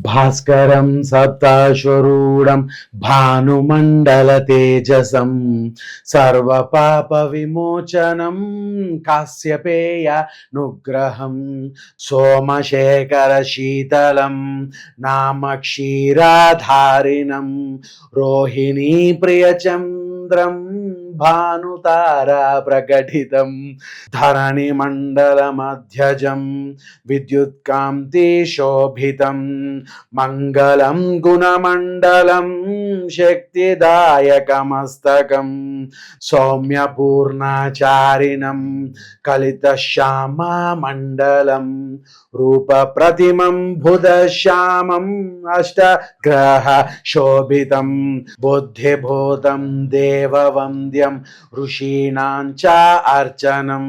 భాస్కరం సప్తాశ్వరూఢం భానుమండల తేజసం సర్వపాప విమోచనం కాశ్యపేయ నుగ్రహం సోమశేఖర శీతలం నామ క్షీరాధారిణం రోహిణీ ప్రియచంద్రం భానుతారా ప్రకటితం ధరణి మండల మధ్యజం విద్యుత్కాంతి శోభితం మంగళం గుణమండలం శక్తిదాయకమస్తకం సౌమ్యపూర్ణాచారిణం కలితశ్యామ మండలం రూపప్రతిమం బుధశ్యామం అష్టగ్రహ శోభితం బుద్ధిభూతం దేవవంద్యం ఋషీణాం చ అర్చనం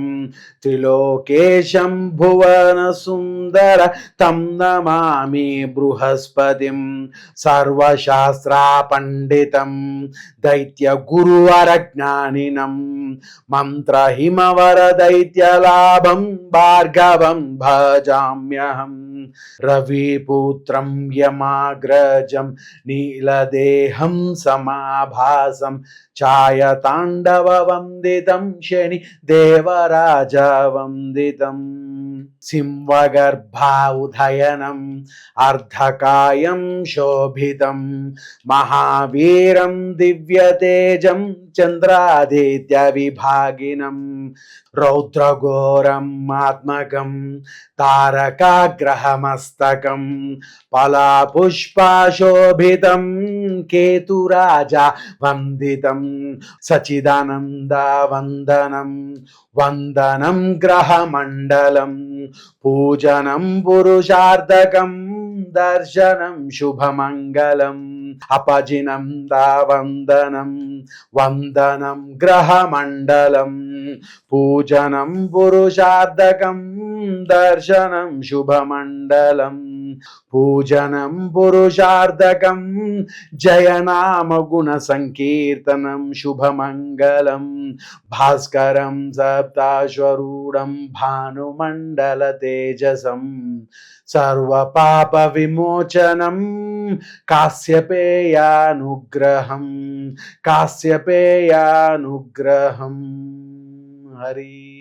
త్రిలోకేశం భువన సుందర తం నమామి బృహస్పతిం సర్వశాస్త్ర పండితం దైత్య గురువర జ్ఞానినం మంత్ర హిమవర దైత్యలాభం భార్గవం భజామ్యహం రవిపుత్రం యమాగ్రజం నీలదేహం సమాభాసం ఛాయతాండవ వందితం శని దేవరాజ వందితం సింహగర్భా ఉదయనం అర్ధకాయం శోభితం మహావీరం దివ్యతేజం చంద్రాదిత్య విభాగినం రౌద్రఘోరం ఆత్మకం తారకాగ్రహమస్తకం ఫలాపుష్పశోభితం కేతురాజా వందితం సచిదానంద వందనం వందనం గ్రహమండలం పూజనం పురుషార్థకం దర్శనం శుభమంగళం అపజినం వందనం వందనం గ్రహమండలం పూజనం పురుషార్థకం దర్శనం శుభమండలం పూజనం పురుషార్థకం జయనామ గుణ సంకీర్తనం శుభమంగళం భాస్కరం సప్తాశ్వరూఢం భానుమండల తేజసం సర్వపాప విమోచనం కాశ్యపేయానుగ్రహం కాశ్యపేయానుగ్రహం హరి